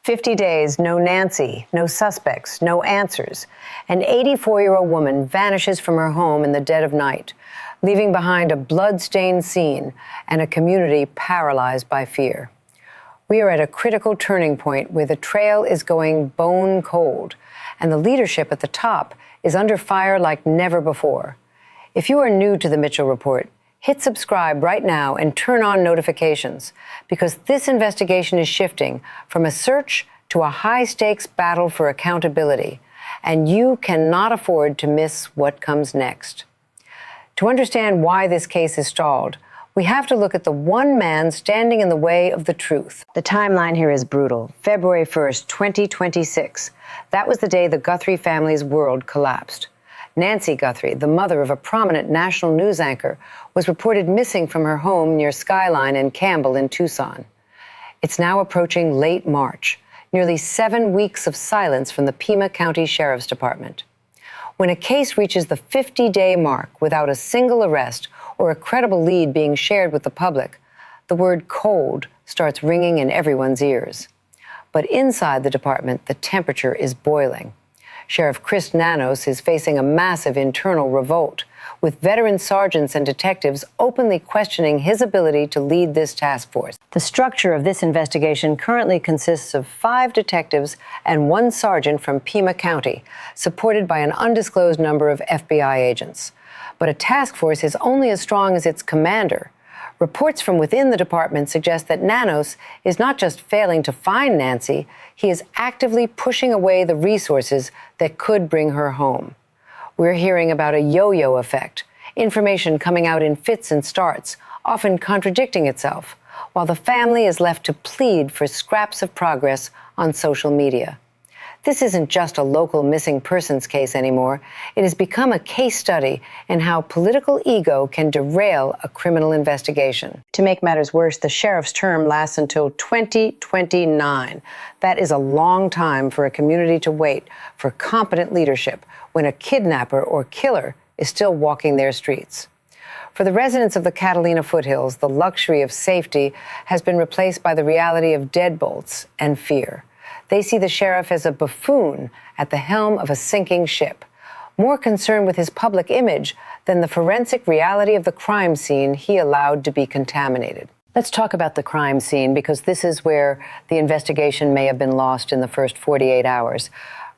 50 days, no Nancy, no suspects, no answers. An 84-year-old woman vanishes from her home in the dead of night, leaving behind a blood-stained scene and a community paralyzed by fear. We are at a critical turning point where the trail is going bone cold, and the leadership at the top is under fire like never before. If you are new to the Mitchell Report, hit subscribe right now and turn on notifications, because this investigation is shifting from a search to a high-stakes battle for accountability, and you cannot afford to miss what comes next. To understand why this case is stalled, we have to look at the one man standing in the way of the truth. The timeline here is brutal. February 1st, 2026. That was the day the Guthrie family's world collapsed. Nancy Guthrie, the mother of a prominent national news anchor, was reported missing from her home near Skyline and Campbell in Tucson. It's now approaching late March, nearly 7 weeks of silence from the Pima County Sheriff's Department. When a case reaches the 50-day mark without a single arrest or a credible lead being shared with the public, the word cold starts ringing in everyone's ears. But inside the department, the temperature is boiling. Sheriff Chris Nanos is facing a massive internal revolt, with veteran sergeants and detectives openly questioning his ability to lead this task force. The structure of this investigation currently consists of 5 detectives and 1 sergeant from Pima County, supported by an undisclosed number of FBI agents. But a task force is only as strong as its commander. Reports from within the department suggest that Nanos is not just failing to find Nancy, he is actively pushing away the resources that could bring her home. We're hearing about a yo-yo effect, information coming out in fits and starts, often contradicting itself, while the family is left to plead for scraps of progress on social media. This isn't just a local missing persons case anymore. It has become a case study in how political ego can derail a criminal investigation. To make matters worse, the sheriff's term lasts until 2029. That is a long time for a community to wait for competent leadership when a kidnapper or killer is still walking their streets. For the residents of the Catalina Foothills, the luxury of safety has been replaced by the reality of deadbolts and fear. They see the sheriff as a buffoon at the helm of a sinking ship, more concerned with his public image than the forensic reality of the crime scene he allowed to be contaminated. Let's talk about the crime scene, because this is where the investigation may have been lost in the first 48 hours.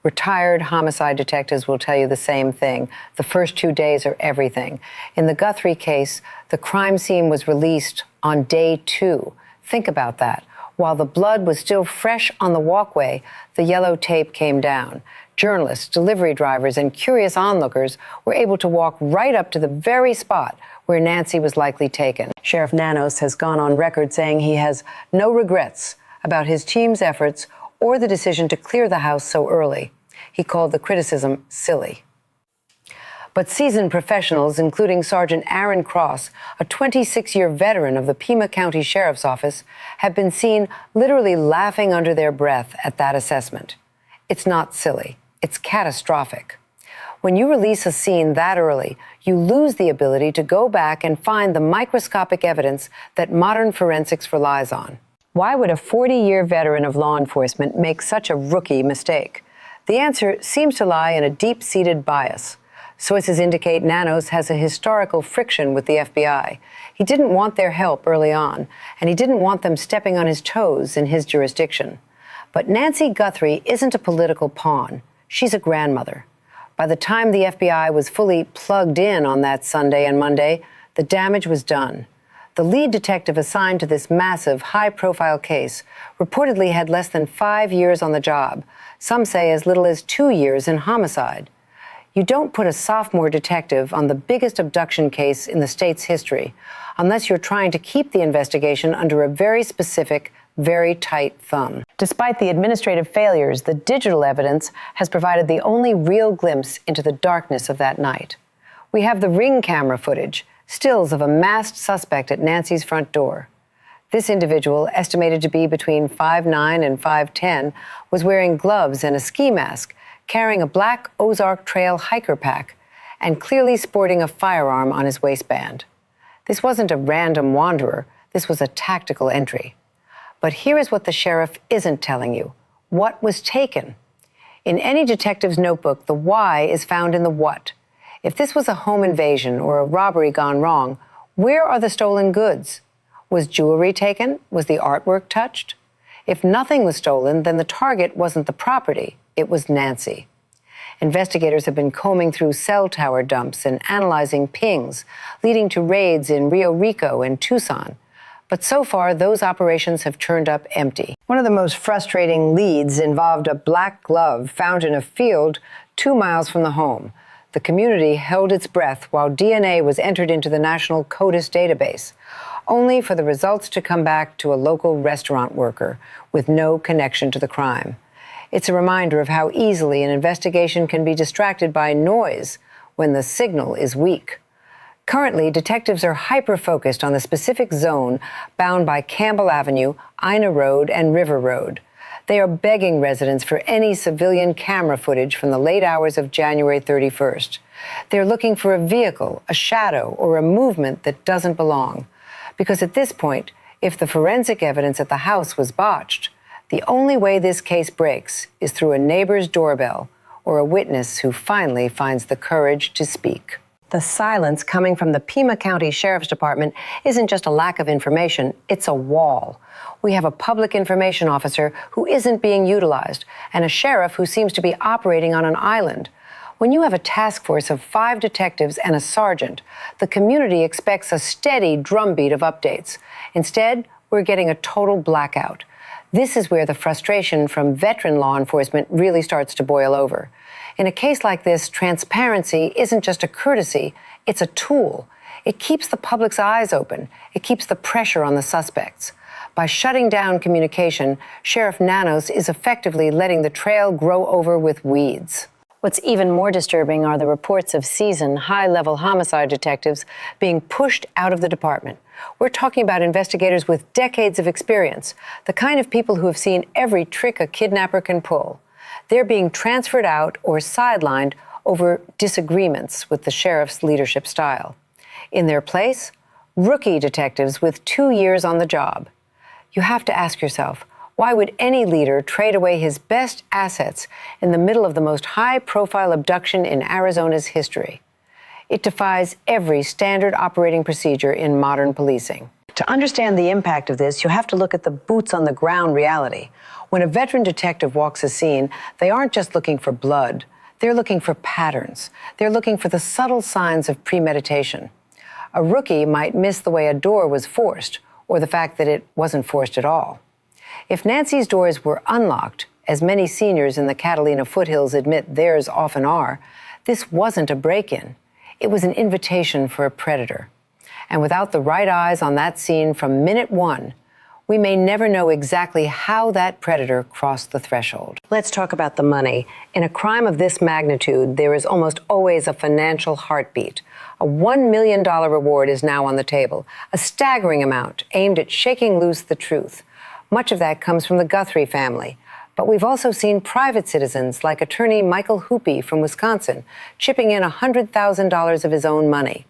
Retired homicide detectives will tell you the same thing. The first 2 days are everything. In the Guthrie case, the crime scene was released on day 2. Think about that. While the blood was still fresh on the walkway, the yellow tape came down. Journalists, delivery drivers, and curious onlookers were able to walk right up to the very spot where Nancy was likely taken. Sheriff Nanos has gone on record saying he has no regrets about his team's efforts or the decision to clear the house so early. He called the criticism silly. But seasoned professionals, including Sergeant Aaron Cross, a 26-year veteran of the Pima County Sheriff's Office, have been seen literally laughing under their breath at that assessment. It's not silly. It's catastrophic. When you release a scene that early, you lose the ability to go back and find the microscopic evidence that modern forensics relies on. Why would a 40-year veteran of law enforcement make such a rookie mistake? The answer seems to lie in a deep-seated bias. Sources indicate Nanos has a historical friction with the FBI. He didn't want their help early on, and he didn't want them stepping on his toes in his jurisdiction. But Nancy Guthrie isn't a political pawn. She's a grandmother. By the time the FBI was fully plugged in on that Sunday and Monday, the damage was done. The lead detective assigned to this massive, high-profile case reportedly had less than 5 years on the job. Some say as little as 2 years in homicide. You don't put a sophomore detective on the biggest abduction case in the state's history unless you're trying to keep the investigation under a very specific, very tight thumb. Despite the administrative failures, the digital evidence has provided the only real glimpse into the darkness of that night. We have the Ring camera footage, stills of a masked suspect at Nancy's front door. This individual, estimated to be between 5'9" and 5'10", was wearing gloves and a ski mask, carrying a black Ozark Trail hiker pack, and clearly sporting a firearm on his waistband. This wasn't a random wanderer. This was a tactical entry. But here is what the sheriff isn't telling you. What was taken? In any detective's notebook, the why is found in the what. If this was a home invasion or a robbery gone wrong, where are the stolen goods? Was jewelry taken? Was the artwork touched? If nothing was stolen, then the target wasn't the property, it was Nancy. Investigators have been combing through cell tower dumps and analyzing pings, leading to raids in Rio Rico and Tucson. But so far, those operations have turned up empty. One of the most frustrating leads involved a black glove found in a field 2 miles from the home. The community held its breath while DNA was entered into the National CODIS database, only for the results to come back to a local restaurant worker with no connection to the crime. It's a reminder of how easily an investigation can be distracted by noise when the signal is weak. Currently, detectives are hyper-focused on the specific zone bound by Campbell Avenue, Ina Road, and River Road. They are begging residents for any civilian camera footage from the late hours of January 31st. They're looking for a vehicle, a shadow, or a movement that doesn't belong. Because at this point, if the forensic evidence at the house was botched, the only way this case breaks is through a neighbor's doorbell or a witness who finally finds the courage to speak. The silence coming from the Pima County Sheriff's Department isn't just a lack of information, it's a wall. We have a public information officer who isn't being utilized and a sheriff who seems to be operating on an island. When you have a task force of 5 detectives and a sergeant, the community expects a steady drumbeat of updates. Instead, we're getting a total blackout. This is where the frustration from veteran law enforcement really starts to boil over. In a case like this, transparency isn't just a courtesy, it's a tool. It keeps the public's eyes open. It keeps the pressure on the suspects. By shutting down communication, Sheriff Nanos is effectively letting the trail grow over with weeds. What's even more disturbing are the reports of seasoned, high-level homicide detectives being pushed out of the department. We're talking about investigators with decades of experience, the kind of people who have seen every trick a kidnapper can pull. They're being transferred out or sidelined over disagreements with the sheriff's leadership style. In their place, rookie detectives with 2 years on the job. You have to ask yourself, why would any leader trade away his best assets in the middle of the most high-profile abduction in Arizona's history? It defies every standard operating procedure in modern policing. To understand the impact of this, you have to look at the boots-on-the-ground reality. When a veteran detective walks a scene, they aren't just looking for blood. They're looking for patterns. They're looking for the subtle signs of premeditation. A rookie might miss the way a door was forced, or the fact that it wasn't forced at all. If Nancy's doors were unlocked, as many seniors in the Catalina Foothills admit theirs often are, this wasn't a break-in. It was an invitation for a predator. And without the right eyes on that scene from minute one, we may never know exactly how that predator crossed the threshold. Let's talk about the money. In a crime of this magnitude, there is almost always a financial heartbeat. A $1 million reward is now on the table, a staggering amount aimed at shaking loose the truth. Much of that comes from the Guthrie family. But we've also seen private citizens like attorney Michael Hoopie from Wisconsin chipping in $100,000 of his own money.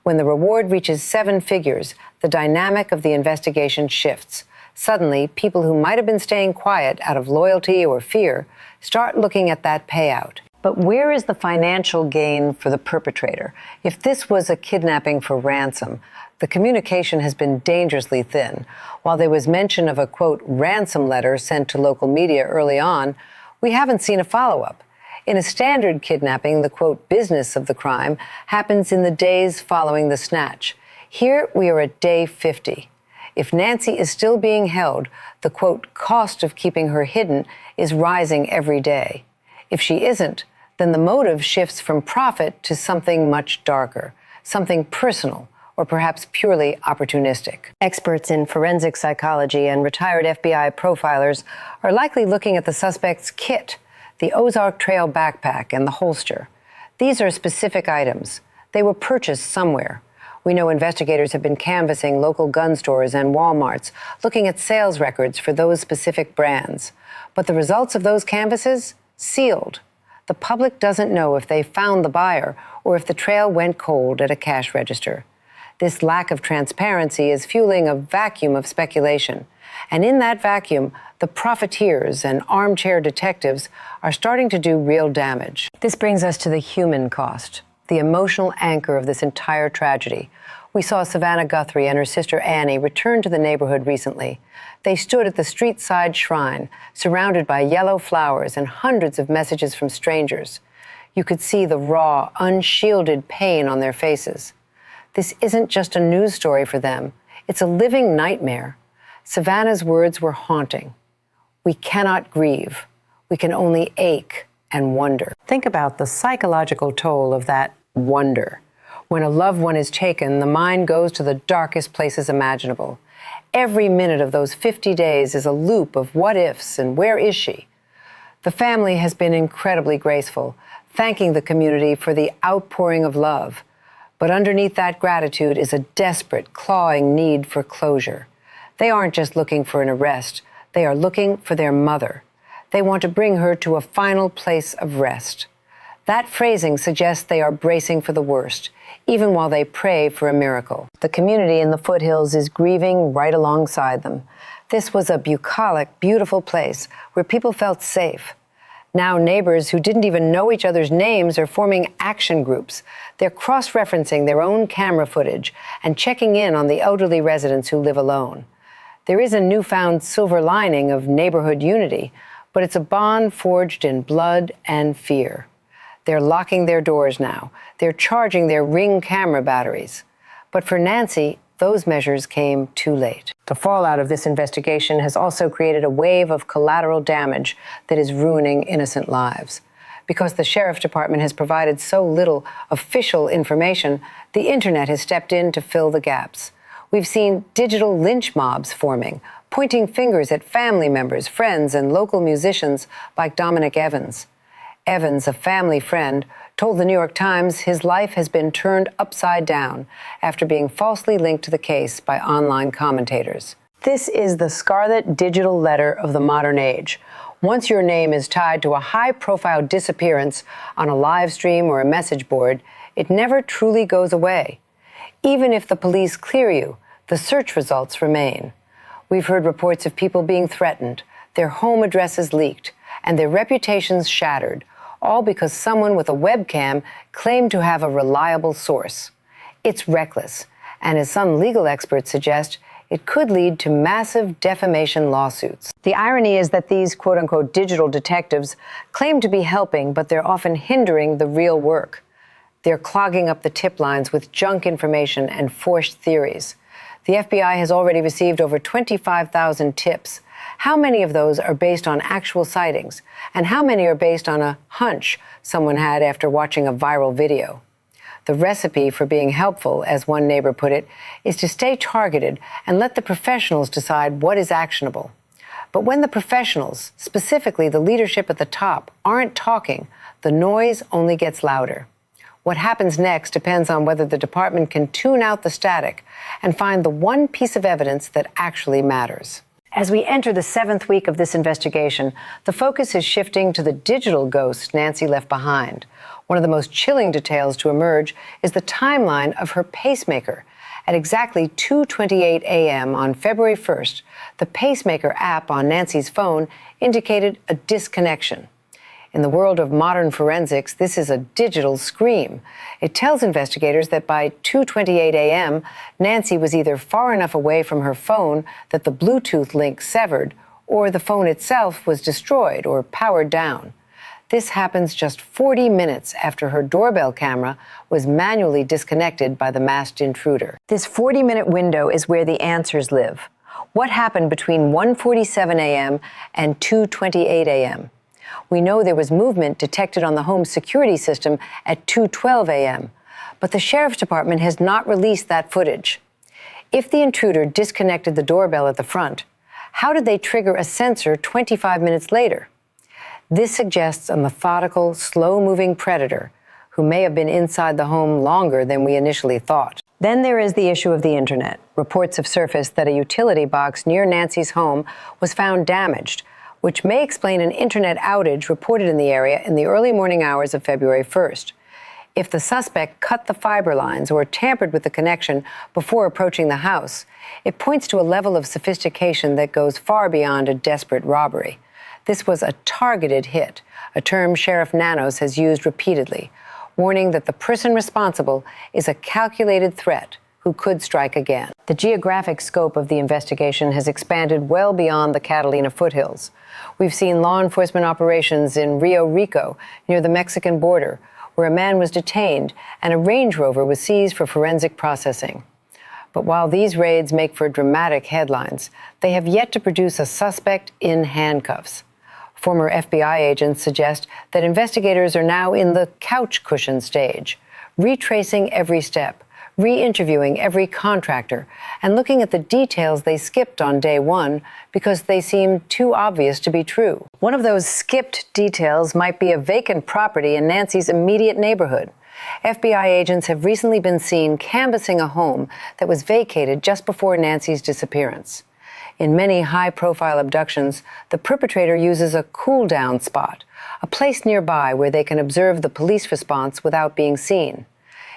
When the reward reaches 7 figures, the dynamic of the investigation shifts. Suddenly, people who might have been staying quiet out of loyalty or fear start looking at that payout. But where is the financial gain for the perpetrator? If this was a kidnapping for ransom, the communication has been dangerously thin. While there was mention of a, quote, ransom letter sent to local media early on, we haven't seen a follow-up. In a standard kidnapping, the, quote, business of the crime happens in the days following the snatch. Here, we are at day 50. If Nancy is still being held, the, quote, cost of keeping her hidden is rising every day. If she isn't, then the motive shifts from profit to something much darker, something personal, or perhaps purely opportunistic. Experts in forensic psychology and retired FBI profilers are likely looking at the suspect's kit, the Ozark Trail backpack and the holster. These are specific items. They were purchased somewhere. We know investigators have been canvassing local gun stores and Walmarts, looking at sales records for those specific brands. But the results of those canvasses? Sealed. The public doesn't know if they found the buyer or if the trail went cold at a cash register. This lack of transparency is fueling a vacuum of speculation. And in that vacuum, the profiteers and armchair detectives are starting to do real damage. This brings us to the human cost, the emotional anchor of this entire tragedy. We saw Savannah Guthrie and her sister Annie return to the neighborhood recently. They stood at the street-side shrine, surrounded by yellow flowers and hundreds of messages from strangers. You could see the raw, unshielded pain on their faces. This isn't just a news story for them. It's a living nightmare. Savannah's words were haunting. We cannot grieve. We can only ache and wonder. Think about the psychological toll of that wonder. When a loved one is taken, the mind goes to the darkest places imaginable. Every minute of those 50 days is a loop of what ifs and where is she? The family has been incredibly graceful, thanking the community for the outpouring of love. But underneath that gratitude is a desperate, clawing need for closure. They aren't just looking for an arrest. They are looking for their mother. They want to bring her to a final place of rest. That phrasing suggests they are bracing for the worst, even while they pray for a miracle. The community in the foothills is grieving right alongside them. This was a bucolic, beautiful place where people felt safe. Now neighbors who didn't even know each other's names are forming action groups. They're cross-referencing their own camera footage and checking in on the elderly residents who live alone. There is a newfound silver lining of neighborhood unity, but it's a bond forged in blood and fear. They're locking their doors now. They're charging their Ring camera batteries. But for Nancy, those measures came too late. The fallout of this investigation has also created a wave of collateral damage that is ruining innocent lives. Because the Sheriff Department has provided so little official information, the internet has stepped in to fill the gaps. We've seen digital lynch mobs forming, pointing fingers at family members, friends, and local musicians like Dominic Evans. Evans, a family friend, told the New York Times his life has been turned upside down after being falsely linked to the case by online commentators. This is the scarlet digital letter of the modern age. Once your name is tied to a high-profile disappearance on a live stream or a message board, it never truly goes away. Even if the police clear you, the search results remain. We've heard reports of people being threatened, their home addresses leaked, and their reputations shattered, all because someone with a webcam claimed to have a reliable source. It's reckless, and as some legal experts suggest, it could lead to massive defamation lawsuits. The irony is that these quote-unquote digital detectives claim to be helping, but they're often hindering the real work. They're clogging up the tip lines with junk information and forced theories. The FBI has already received over 25,000 tips. How many of those are based on actual sightings? And how many are based on a hunch someone had after watching a viral video? The recipe for being helpful, as one neighbor put it, is to stay targeted and let the professionals decide what is actionable. But when the professionals, specifically the leadership at the top, aren't talking, the noise only gets louder. What happens next depends on whether the department can tune out the static and find the one piece of evidence that actually matters. As we enter the 7th week of this investigation, the focus is shifting to the digital ghost Nancy left behind. One of the most chilling details to emerge is the timeline of her pacemaker. At exactly 2:28 a.m. on February 1st, the pacemaker app on Nancy's phone indicated a disconnection. In the world of modern forensics, this is a digital scream. It tells investigators that by 2:28 a.m., Nancy was either far enough away from her phone that the Bluetooth link severed, or the phone itself was destroyed or powered down. This happens just 40 minutes after her doorbell camera was manually disconnected by the masked intruder. This 40-minute window is where the answers live. What happened between 1:47 a.m. and 2:28 a.m.? We know there was movement detected on the home security system at 2:12 a.m., but the Sheriff's Department has not released that footage. If the intruder disconnected the doorbell at the front, how did they trigger a sensor 25 minutes later? This suggests a methodical, slow-moving predator who may have been inside the home longer than we initially thought. Then there is the issue of the internet. Reports have surfaced that a utility box near Nancy's home was found damaged, which may explain an internet outage reported in the area in the early morning hours of February 1st. If the suspect cut the fiber lines or tampered with the connection before approaching the house, it points to a level of sophistication that goes far beyond a desperate robbery. This was a targeted hit, a term Sheriff Nanos has used repeatedly, warning that the person responsible is a calculated threat who could strike again. The geographic scope of the investigation has expanded well beyond the Catalina Foothills. We've seen law enforcement operations in Rio Rico, near the Mexican border, where a man was detained and a Range Rover was seized for forensic processing. But while these raids make for dramatic headlines, they have yet to produce a suspect in handcuffs. Former FBI agents suggest that investigators are now in the couch cushion stage, retracing every step, re-interviewing every contractor, and looking at the details they skipped on day one because they seemed too obvious to be true. One of those skipped details might be a vacant property in Nancy's immediate neighborhood. FBI agents have recently been seen canvassing a home that was vacated just before Nancy's disappearance. In many high-profile abductions, the perpetrator uses a cool-down spot, a place nearby where they can observe the police response without being seen.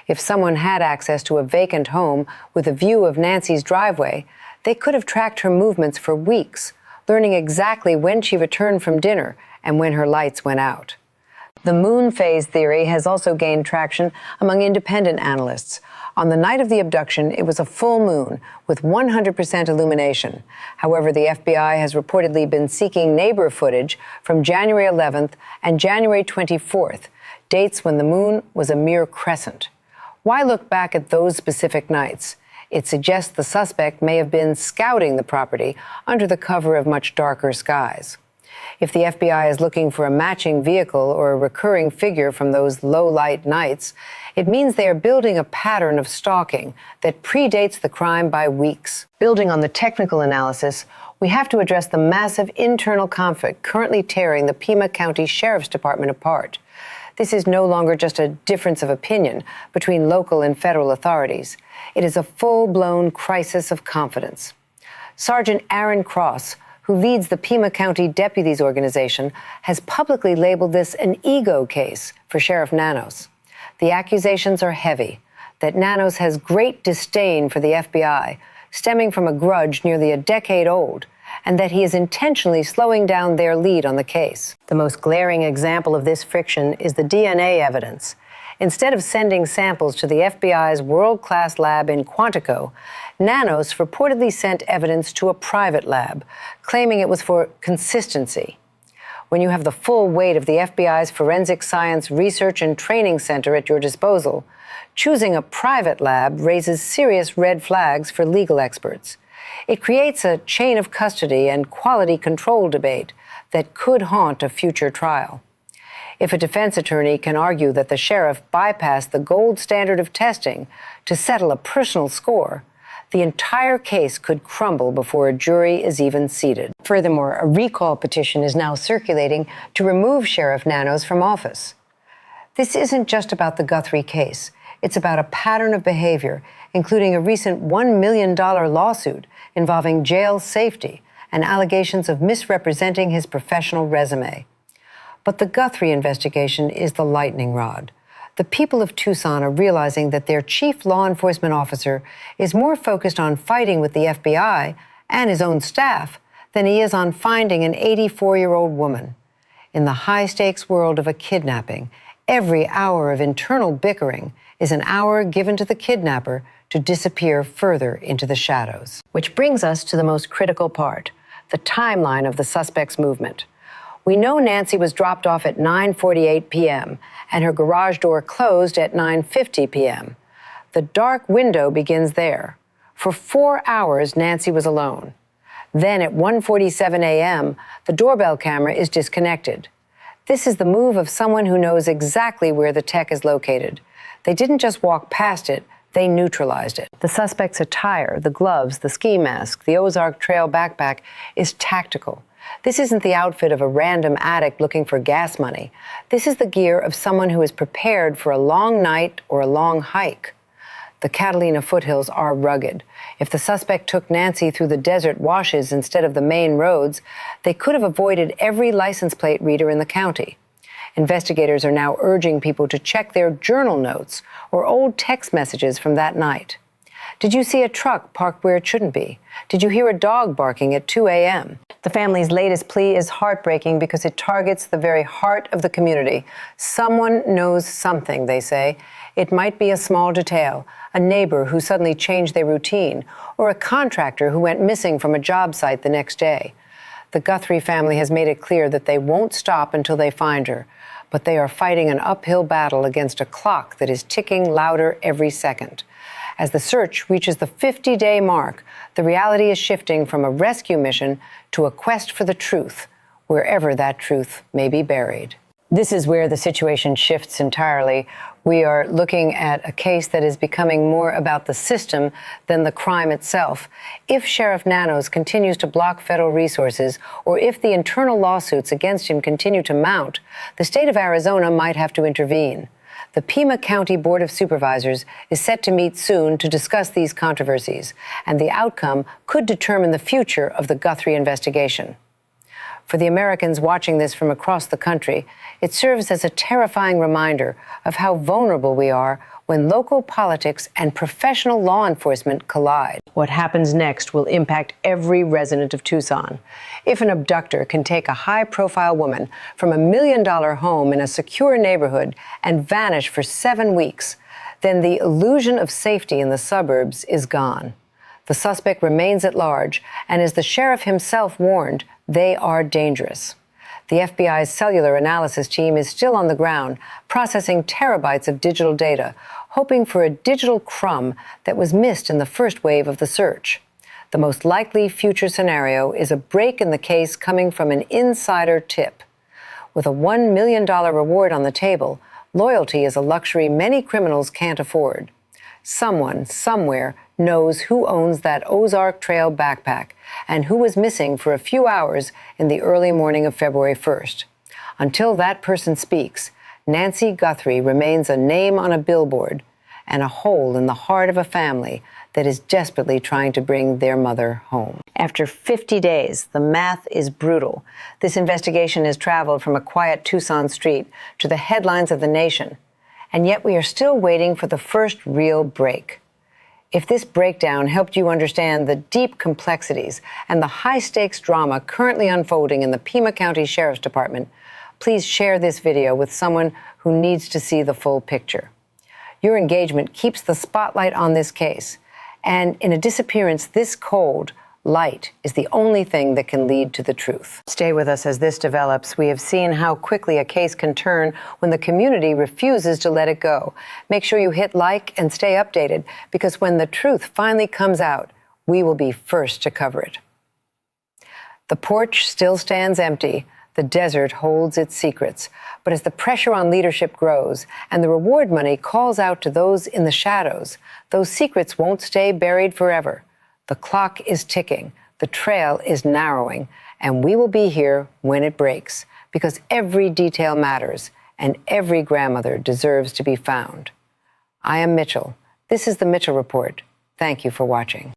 If someone had access to a vacant home with a view of Nancy's driveway, they could have tracked her movements for weeks, learning exactly when she returned from dinner and when her lights went out. The moon phase theory has also gained traction among independent analysts. On the night of the abduction, it was a full moon with 100% illumination. However, the FBI has reportedly been seeking neighbor footage from January 11th and January 24th, dates when the moon was a mere crescent. Why look back at those specific nights? It suggests the suspect may have been scouting the property under the cover of much darker skies. If the FBI is looking for a matching vehicle or a recurring figure from those low-light nights, it means they are building a pattern of stalking that predates the crime by weeks. Building on the technical analysis, we have to address the massive internal conflict currently tearing the Pima County Sheriff's Department apart. This is no longer just a difference of opinion between local and federal authorities. It is a full-blown crisis of confidence. Sergeant Aaron Cross, who leads the Pima County Deputies Organization, has publicly labeled this an ego case for Sheriff Nanos. The accusations are heavy, that Nanos has great disdain for the FBI, stemming from a grudge nearly a decade old, and that he is intentionally slowing down their lead on the case. The most glaring example of this friction is the DNA evidence. Instead of sending samples to the FBI's world-class lab in Quantico, Nanos reportedly sent evidence to a private lab, claiming it was for consistency. When you have the full weight of the FBI's Forensic Science Research and Training Center at your disposal, choosing a private lab raises serious red flags for legal experts. It creates a chain of custody and quality control debate that could haunt a future trial. If a defense attorney can argue that the sheriff bypassed the gold standard of testing to settle a personal score, the entire case could crumble before a jury is even seated. Furthermore, a recall petition is now circulating to remove Sheriff Nanos from office. This isn't just about the Guthrie case. It's about a pattern of behavior, including a recent $1 million lawsuit involving jail safety and allegations of misrepresenting his professional resume. But the Guthrie investigation is the lightning rod. The people of Tucson are realizing that their chief law enforcement officer is more focused on fighting with the FBI and his own staff than he is on finding an 84-year-old woman. In the high-stakes world of a kidnapping, every hour of internal bickering is an hour given to the kidnapper to disappear further into the shadows. Which brings us to the most critical part, the timeline of the suspect's movement. We know Nancy was dropped off at 9:48 p.m. and her garage door closed at 9:50 p.m. The dark window begins there. For 4 hours, Nancy was alone. Then at 1:47 a.m., the doorbell camera is disconnected. This is the move of someone who knows exactly where the tech is located. They didn't just walk past it, they neutralized it. The suspect's attire, the gloves, the ski mask, the Ozark Trail backpack is tactical. This isn't the outfit of a random addict looking for gas money. This is the gear of someone who is prepared for a long night or a long hike. The Catalina Foothills are rugged. If the suspect took Nancy through the desert washes instead of the main roads, they could have avoided every license plate reader in the county. Investigators are now urging people to check their journal notes or old text messages from that night. Did you see a truck parked where it shouldn't be? Did you hear a dog barking at 2 a.m.? The family's latest plea is heartbreaking because it targets the very heart of the community. Someone knows something, they say. It might be a small detail, a neighbor who suddenly changed their routine, or a contractor who went missing from a job site the next day. The Guthrie family has made it clear that they won't stop until they find her, but they are fighting an uphill battle against a clock that is ticking louder every second. As the search reaches the 50-day mark, the reality is shifting from a rescue mission to a quest for the truth, wherever that truth may be buried. This is where the situation shifts entirely. We are looking at a case that is becoming more about the system than the crime itself. If Sheriff Nanos continues to block federal resources, or if the internal lawsuits against him continue to mount, the state of Arizona might have to intervene. The Pima County Board of Supervisors is set to meet soon to discuss these controversies, and the outcome could determine the future of the Guthrie investigation. For the Americans watching this from across the country, it serves as a terrifying reminder of how vulnerable we are when local politics and professional law enforcement collide. What happens next will impact every resident of Tucson. If an abductor can take a high-profile woman from $1 million home in a secure neighborhood and vanish for 7 weeks, then the illusion of safety in the suburbs is gone. The suspect remains at large, and as the sheriff himself warned, they are dangerous. The FBI's cellular analysis team is still on the ground, processing terabytes of digital data, hoping for a digital crumb that was missed in the first wave of the search. The most likely future scenario is a break in the case coming from an insider tip. With a $1 million reward on the table, loyalty is a luxury many criminals can't afford. Someone, somewhere, knows who owns that Ozark Trail backpack and who was missing for a few hours in the early morning of February 1st. Until that person speaks, Nancy Guthrie remains a name on a billboard and a hole in the heart of a family that is desperately trying to bring their mother home. After 50 days, the math is brutal. This investigation has traveled from a quiet Tucson street to the headlines of the nation. And yet we are still waiting for the first real break. If this breakdown helped you understand the deep complexities and the high-stakes drama currently unfolding in the Pima County Sheriff's Department, please share this video with someone who needs to see the full picture. Your engagement keeps the spotlight on this case, and in a disappearance this cold, light is the only thing that can lead to the truth. Stay with us as this develops. We have seen how quickly a case can turn when the community refuses to let it go. Make sure you hit like and stay updated, because when the truth finally comes out, we will be first to cover it. The porch still stands empty. The desert holds its secrets. But as the pressure on leadership grows and the reward money calls out to those in the shadows, those secrets won't stay buried forever. The clock is ticking, the trail is narrowing, and we will be here when it breaks, because every detail matters, and every grandmother deserves to be found. I am Mitchell. This is the Mitchell Report. Thank you for watching.